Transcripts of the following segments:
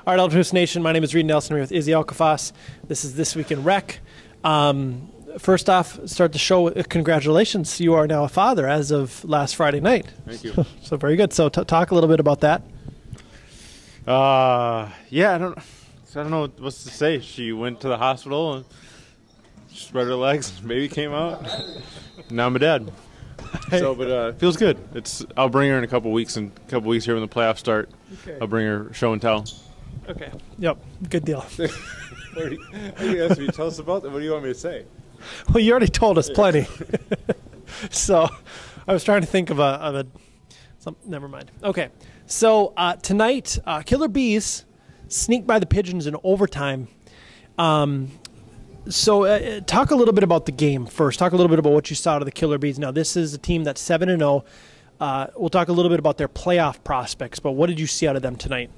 All right, Alternate Nation, my name is Reid Nelson. We're with Izzy Alcafas. This is This Week in Rec. First off, start the show with congratulations. You are now a father as of last Friday night. Thank you. So very good. So talk a little bit about that. Yeah, I don't know what to say. She went to the hospital and spread her legs. Baby came out. Now I'm a dad. So, but it feels good. I'll bring her in a couple weeks. In a couple weeks here when the playoffs start, okay. I'll bring her show and tell. Okay. Yep. Good deal. What do you ask me? Tell us about that. What do you want me to say? Well, you already told us plenty. So, I was trying to think of never mind. Okay. So tonight, Killer Beez sneaked by the Pigeons in overtime. So talk a little bit about the game first. Talk a little bit about what you saw out of the Killer Beez. Now, this is a team that's 7-0. We'll talk a little bit about their playoff prospects, but what did you see out of them tonight?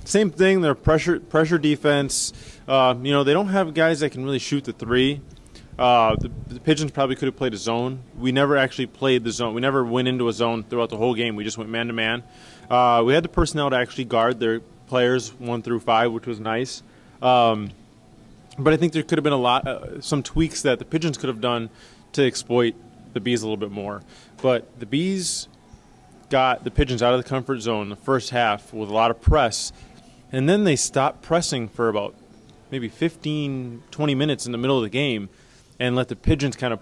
Same thing. Their pressure defense. They don't have guys that can really shoot the three. The Pigeons probably could have played a zone. We never actually played the zone. We never went into a zone throughout the whole game. We just went man-to-man. We had the personnel to actually guard their players 1 through 5, which was nice. But I think there could have been some tweaks that the Pigeons could have done to exploit the Bees a little bit more. But the Bees got the Pigeons out of the comfort zone the first half with a lot of press, and then they stopped pressing for about maybe 15, 20 minutes in the middle of the game and let the Pigeons kind of,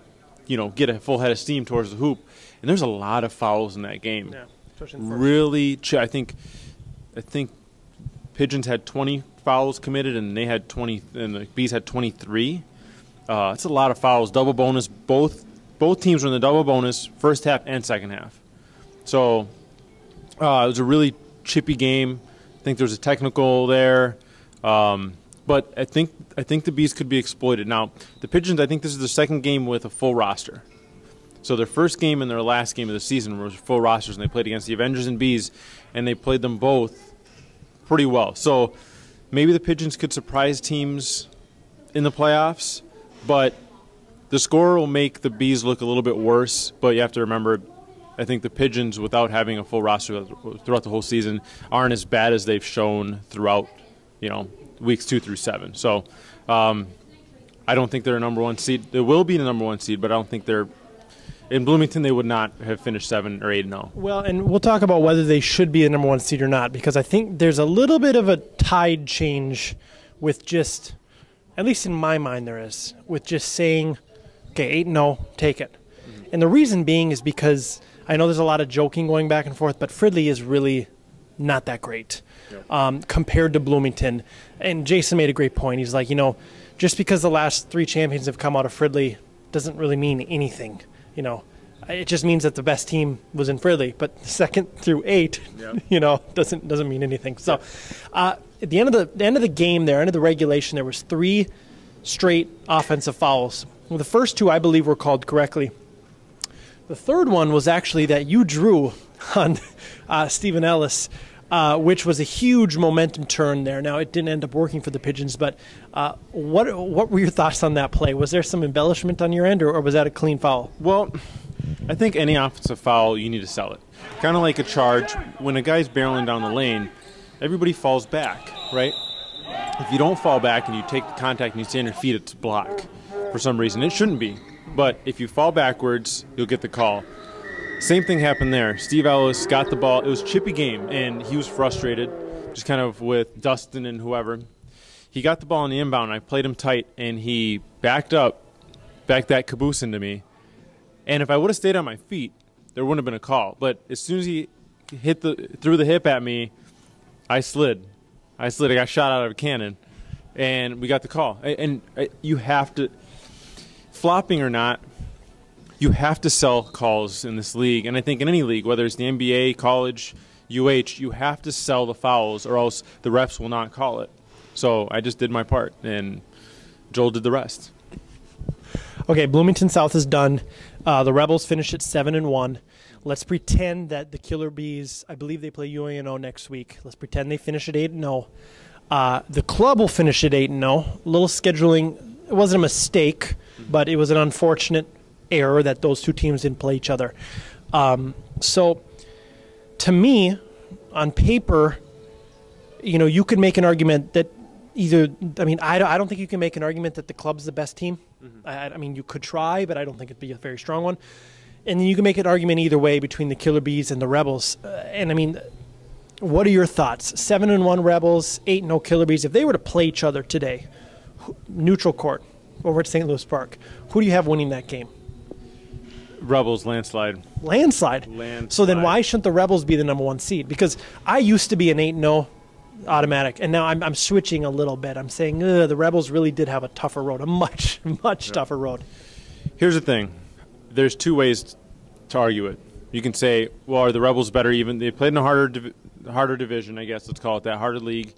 get a full head of steam towards the hoop. And there's a lot of fouls in that game. Yeah, especially in the first. Really, I think Pigeons had 20 fouls committed, and they had 20, and the Bees had 23. It's a lot of fouls. Double bonus. Both teams were in the double bonus first half and second half. So it was a really chippy game. I think there was a technical there, but I think the Bees could be exploited. Now the Pigeons, I think this is the second game with a full roster. So their first game and their last game of the season were full rosters, and they played against the Avengers and Bees, and they played them both pretty well. So maybe the Pigeons could surprise teams in the playoffs, but the score will make the Bees look a little bit worse. But you have to remember, I think the Pigeons, without having a full roster throughout the whole season, aren't as bad as they've shown throughout, weeks 2 through 7. So I don't think they're a number 1 seed. They will be the number 1 seed, but I don't think they're – in Bloomington, they would not have finished 7 or 8-0. Well, and we'll talk about whether they should be a number 1 seed or not, because I think there's a little bit of a tide change with just, at least in my mind there is, with just saying, okay, 8-0, take it. Mm-hmm. And the reason being is because I know there's a lot of joking going back and forth, but Fridley is really not that great compared to Bloomington. And Jason made a great point. He's like, just because the last 3 champions have come out of Fridley doesn't really mean anything. It just means that the best team was in Fridley, but 2nd through 8, doesn't mean anything. So, at the end of the game, end of the regulation, there was 3 straight offensive fouls. Well, the first 2, I believe, were called correctly. The third one was actually that you drew on Stephen Ellis, which was a huge momentum turn there. Now, it didn't end up working for the Pigeons, but what were your thoughts on that play? Was there some embellishment on your end, or was that a clean foul? Well, I think any offensive foul, you need to sell it. Kind of like a charge. When a guy's barreling down the lane, everybody falls back, right? If you don't fall back and you take the contact and you stand on your feet, it's a block for some reason. It shouldn't be. But if you fall backwards, you'll get the call. Same thing happened there. Steve Ellis got the ball. It was a chippy game, and he was frustrated, just kind of with Dustin and whoever. He got the ball on the inbound, and I played him tight, and he backed that caboose into me. And if I would have stayed on my feet, there wouldn't have been a call. But as soon as he threw the hip at me, I slid. I got shot out of a cannon, and we got the call. And you have to, flopping or not, you have to sell calls in this league. And I think in any league, whether it's the NBA, college, UH, you have to sell the fouls or else the refs will not call it. So I just did my part, and Joel did the rest. Okay, Bloomington South is done. The Rebels finished at 7-1. Let's pretend that the Killer Beez, I believe they play UANO next week. Let's pretend they finish at 8-0. The club will finish at 8-0. A little scheduling. It wasn't a mistake, but it was an unfortunate error that those two teams didn't play each other. So, to me, on paper, you could make an argument that either. I mean, I don't think you can make an argument that the club's the best team. Mm-hmm. I mean, you could try, but I don't think it'd be a very strong one. And then you can make an argument either way between the Killer Beez and the Rebels. And I mean, what are your thoughts? 7-1 Rebels, 8-0 Killer Beez. If they were to play each other today, neutral court over at St. Louis Park, who do you have winning that game? Rebels, landslide. Landslide. So then why shouldn't the Rebels be the number 1 seed? Because I used to be an 8-0 automatic, and now I'm switching a little bit. I'm saying the Rebels really did have a tougher road, a much tougher road. Here's the thing. There's 2 ways to argue it. You can say, well, are the Rebels better even? They played in a harder division, I guess, let's call it that, harder league.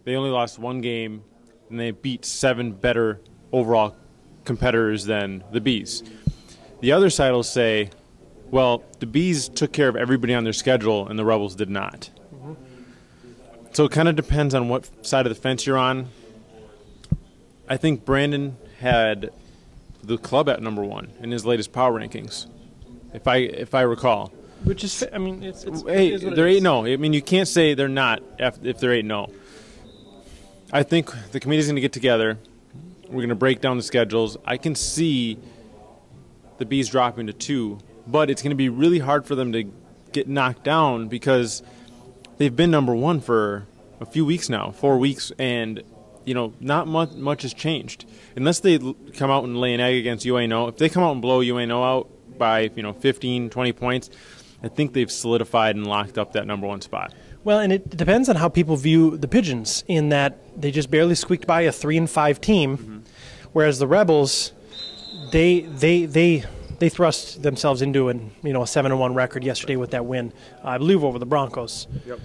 They only lost 1 game, and they beat 7 better overall competitors than the Bees. The other side will say, well, the Bees took care of everybody on their schedule, and the Rebels did not. Mm-hmm. So it kind of depends on what side of the fence you're on. I think Brandon had the club at number 1 in his latest power rankings, if I recall. Which is, I mean, it's hey, they're 8-0. I mean, you can't say they're not if they're 8-0. I think the committee's going to get together. We're going to break down the schedules. I can see the Bees dropping to 2, but it's going to be really hard for them to get knocked down because they've been number 1 for a few weeks now, 4 weeks, and not much has changed. Unless they come out and lay an egg against UNO, if they come out and blow UNO out by 15, 20 points, I think they've solidified and locked up that number 1 spot. Well, and it depends on how people view the Pigeons in that they just barely squeaked by a 3-5 team, mm-hmm. whereas the Rebels, they thrust themselves into a 7-1 record yesterday with that win, I believe, over the Broncos. Yep.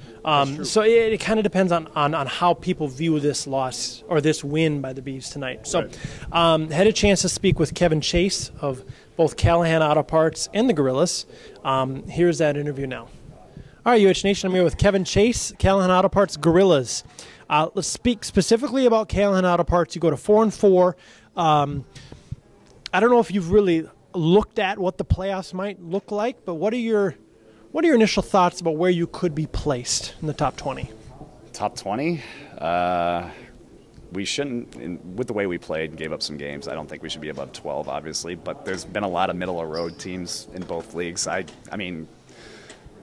So it kind of depends on how people view this loss or this win by the Bees tonight. So had a chance to speak with Kevin Chase of both Callahan Auto Parts and the Gorillas. Here's that interview now. All right, UH Nation, I'm here with Kevin Chase, Callahan Auto Parts, Gorillas. Let's speak specifically about Callahan Auto Parts. You go to 4-4. I don't know if you've really looked at what the playoffs might look like, but what are your initial thoughts about where you could be placed in the top 20? Top 20? We shouldn't, with the way we played and gave up some games, I don't think we should be above 12, obviously, but there's been a lot of middle-of-road teams in both leagues. I mean,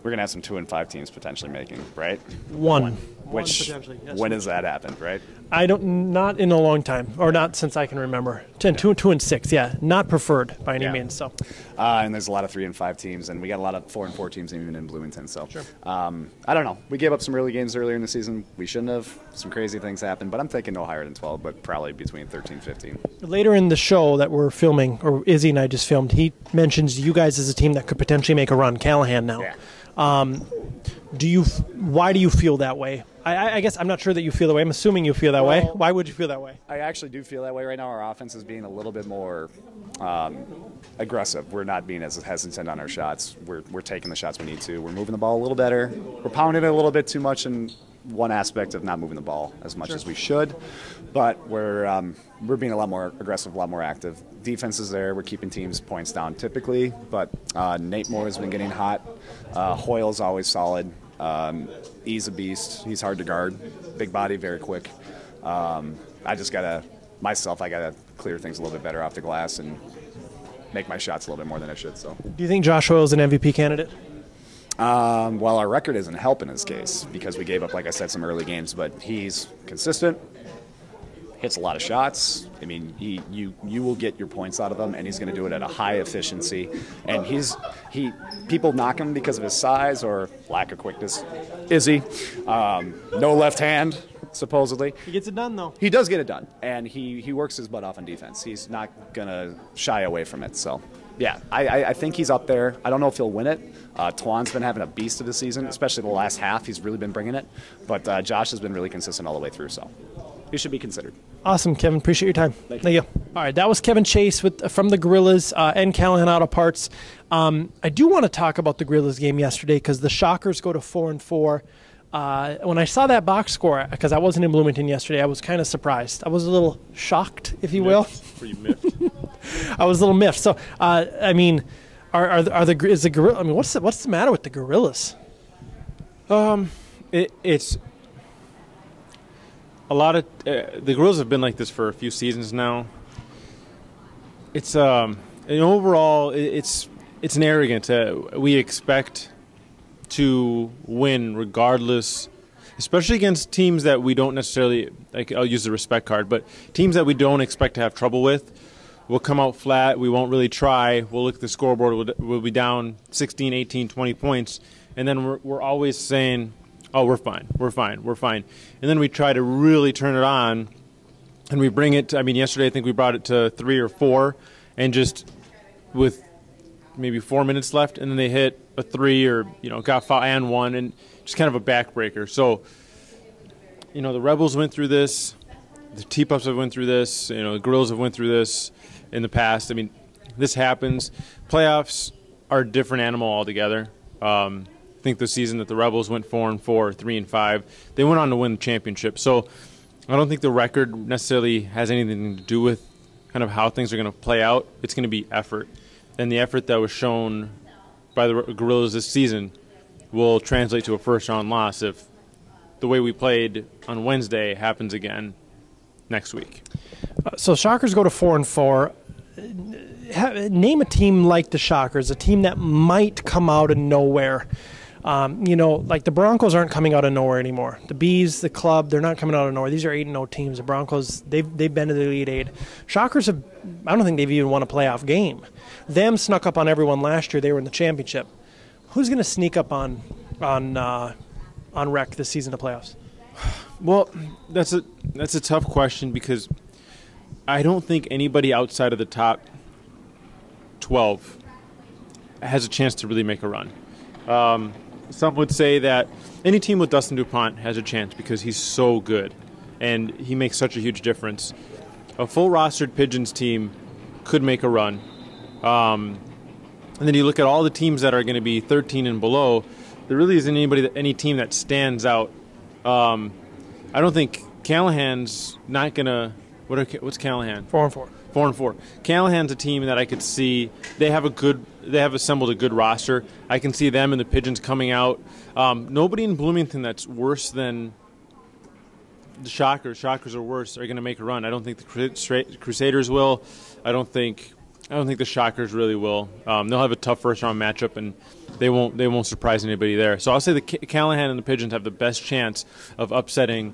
we're going to have some 2-5 teams potentially making, right? One potentially, yes. When has that happened, right? Not in a long time, or not since I can remember. 2-6, yeah, not preferred by any means. So, and there's a lot of 3-5 teams, and we got a lot of 4-4 teams even in Bloomington. So, sure. I don't know. We gave up some early games earlier in the season. We shouldn't have. Some crazy things happened, but I'm thinking no higher than 12, but probably between 13-15. Later in the show that we're filming, or Izzy and I just filmed, he mentions you guys as a team that could potentially make a run. Callahan now. Yeah. Why do you feel that way? I guess I'm not sure that you feel that way. I'm assuming you feel that way. Why would you feel that way? I actually do feel that way right now. Our offense is being a little bit more aggressive. We're not being as hesitant on our shots. We're taking the shots we need to. We're moving the ball a little better. We're pounding it a little bit too much in one aspect of not moving the ball as much as we should. But we're being a lot more aggressive, a lot more active. Defense is there. We're keeping teams' points down typically. But Nate Moore has been getting hot. Hoyle's always solid. He's a beast. He's hard to guard. Big body, very quick. I just got to clear things a little bit better off the glass and make my shots a little bit more than I should. So, do you think Josh Hoyle's an MVP candidate? Well, our record isn't helping his case because we gave up, like I said, some early games. But he's consistent, hits a lot of shots. I mean, you will get your points out of him, and he's going to do it at a high efficiency. And people knock him because of his size or lack of quickness. Izzy, no left hand, supposedly. He gets it done, though. He does get it done, and he works his butt off on defense. He's not going to shy away from it. So, yeah, I think he's up there. I don't know if he'll win it. Twan's been having a beast of the season, especially the last half. He's really been bringing it. But Josh has been really consistent all the way through, so he should be considered. Awesome, Kevin. Appreciate your time. Thank you. All right, that was Kevin Chase from the Gorillas and Callahan Auto Parts. I do want to talk about the Gorillas game yesterday because the Shockers go to 4-4. When I saw that box score, because I wasn't in Bloomington yesterday, I was kind of surprised. I was a little shocked, if you will. Were you miffed? I was a little miffed. So, I mean, is the Gorilla? I mean, what's the matter with the Gorillas? It's a lot of the Grills have been like this for a few seasons now. It's and overall it's an arrogance. We expect to win regardless, especially against teams that we don't necessarily, like, I'll use the respect card, but teams that we don't expect to have trouble with. We'll come out flat. We won't really try. We'll look at the scoreboard. We'll be down 16, 18, 20 points. And then we're always saying, oh, we're fine. We're fine. We're fine. And then we try to really turn it on, and we bring it to, I mean, yesterday I think we brought it to 3 or 4, and just with maybe 4 minutes left, and then they hit a 3 or, got foul and 1, and just kind of a backbreaker. So, the Rebels went through this. The T-Pups have went through this. The Grills have went through this in the past. I mean, this happens. Playoffs are a different animal altogether. I think the season that the Rebels went 4-4, 3-5, they went on to win the championship. So I don't think the record necessarily has anything to do with kind of how things are going to play out. It's going to be effort. And the effort that was shown by the Gorillas this season will translate to a first-round loss if the way we played on Wednesday happens again next week. So Shockers go to 4-4. Name a team like the Shockers, a team that might come out of nowhere. Like the Broncos aren't coming out of nowhere anymore. The Bees, the club, they're not coming out of nowhere. These are 8-0 teams. The Broncos, they've been to the Elite Eight. Shockers I don't think they've even won a playoff game. Them snuck up on everyone last year. They were in the championship. Who's going to sneak up on Rec this season of playoffs? Well, that's a tough question because I don't think anybody outside of the top 12 has a chance to really make a run. Some would say that any team with Dustin DuPont has a chance because he's so good and he makes such a huge difference. A full rostered Pigeons team could make a run. And then you look at all the teams that are going to be 13 and below, there really isn't any team that stands out. I don't think Callahan's not going to – what's Callahan? 4-4. 4-4. Callahan's a team that I could see. They have assembled a good roster. I can see them and the Pigeons coming out. Nobody in Bloomington that's worse than the Shockers. Shockers are worse. Are going to make a run. I don't think the Crusaders will. I don't think the Shockers really will. They'll have a tough first round matchup and they won't surprise anybody there. So I'll say the Callahan and the Pigeons have the best chance of upsetting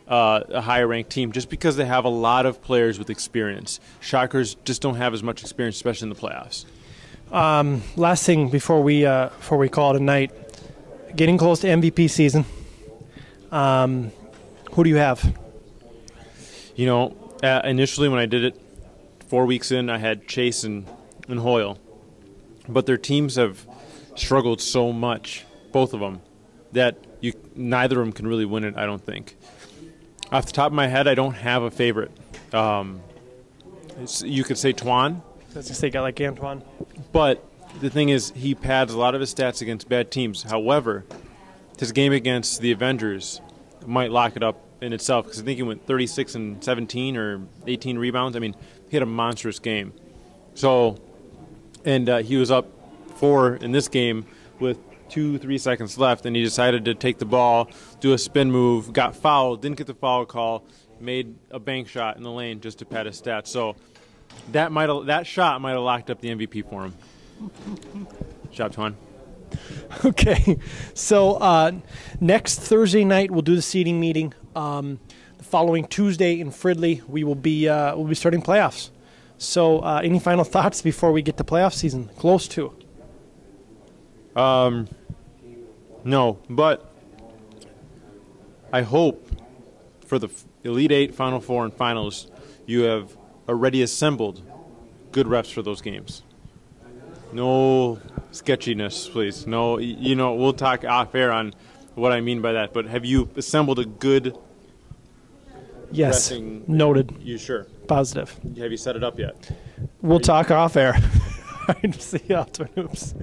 a higher-ranked team just because they have a lot of players with experience. Shockers just don't have as much experience, especially in the playoffs. Last thing before we call it a night, getting close to MVP season. Who do you have? Initially when I did it 4 weeks in, I had Chase and Hoyle. But their teams have struggled so much, both of them, that neither of them can really win it, I don't think. Off the top of my head, I don't have a favorite. You could say Twan. Let's just say a guy like Antoine. But the thing is, he pads a lot of his stats against bad teams. However, his game against the Avengers might lock it up in itself because I think he went 36 and 17 or 18 rebounds. I mean, he had a monstrous game. So, and he was up 4 in this game with 2-3 seconds left, and he decided to take the ball, do a spin move, got fouled, didn't get the foul call, made a bank shot in the lane just to pad his stats. So that shot might have locked up the MVP for him. Job, Twan. Okay, so next Thursday night we'll do the seeding meeting. The following Tuesday in Fridley we'll be starting playoffs. So any final thoughts before we get to playoff season? Close to. No, but I hope for the Elite Eight, Final Four, and Finals, you have already assembled good reps for those games. No sketchiness, please. No, we'll talk off air on what I mean by that, but have you assembled a good Yes, dressing? Noted. You sure? Positive. Have you set it up yet? We'll talk off air. See you, Ultimate Hoops.